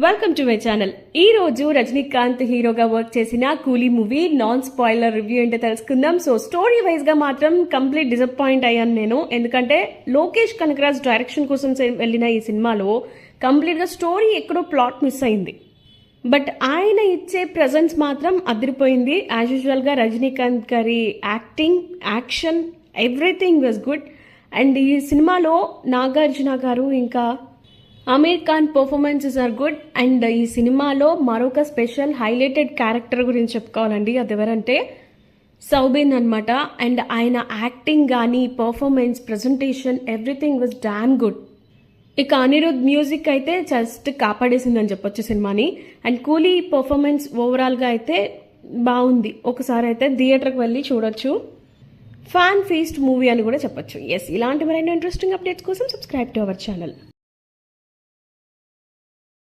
Welcome to my channel. ఈ రోజు రజనీకాంత్ హీరోగా వర్క్ చేసిన కూలీ మూవీ నాన్ స్పాయిలర్ రివ్యూ ఏంటో తెలుసుకుందాం. సో స్టోరీ వైజ్ గా మాత్రం కంప్లీట్ డిసప్పాయింట్ అయ్యాను నేను. ఎందుకంటే లోకేష్ కనకరాజ్ డైరెక్షన్ కోసం వెళ్ళిన ఈ సినిమాలో కంప్లీట్ గా స్టోరీ ఎక్కడో ప్లాట్ మిస్ అయింది. బట్ ఆయన ఇచ్చే ప్రజెన్స్ మాత్రం అదిరిపోయింది. యాజ్ యూజువల్ గా రజనీకాంత్ గారి acting, action, everything was good. And ఈ సినిమాలో నాగార్జున గారు ఇంకా Aamir Khan performances are good. And ఈ సినిమాలో మరొక స్పెషల్ హైలైటెడ్ క్యారెక్టర్ గురించి చెప్పుకోవాలండి. అది ఎవరంటే సౌబిన్ అనమాట. అండ్ ఆయన యాక్టింగ్ కానీ, performance, presentation, everything was damn good. ఇక అనిరుద్ మ్యూజిక్ అయితే జస్ట్ కాపాడేసిందని చెప్పొచ్చు సినిమాని. అండ్ కూలీ పర్ఫార్మెన్స్ ఓవరాల్గా అయితే బాగుంది. ఒకసారి అయితే థియేటర్కి వెళ్ళి చూడొచ్చు. ఫ్యాన్ ఫీస్ట్ మూవీ అని కూడా చెప్పొచ్చు. ఎస్, ఇలాంటి మరిన్ని ఇంట్రెస్టింగ్ అప్డేట్స్ కోసం సబ్స్క్రైబ్ టు అవర్ ఛానల్.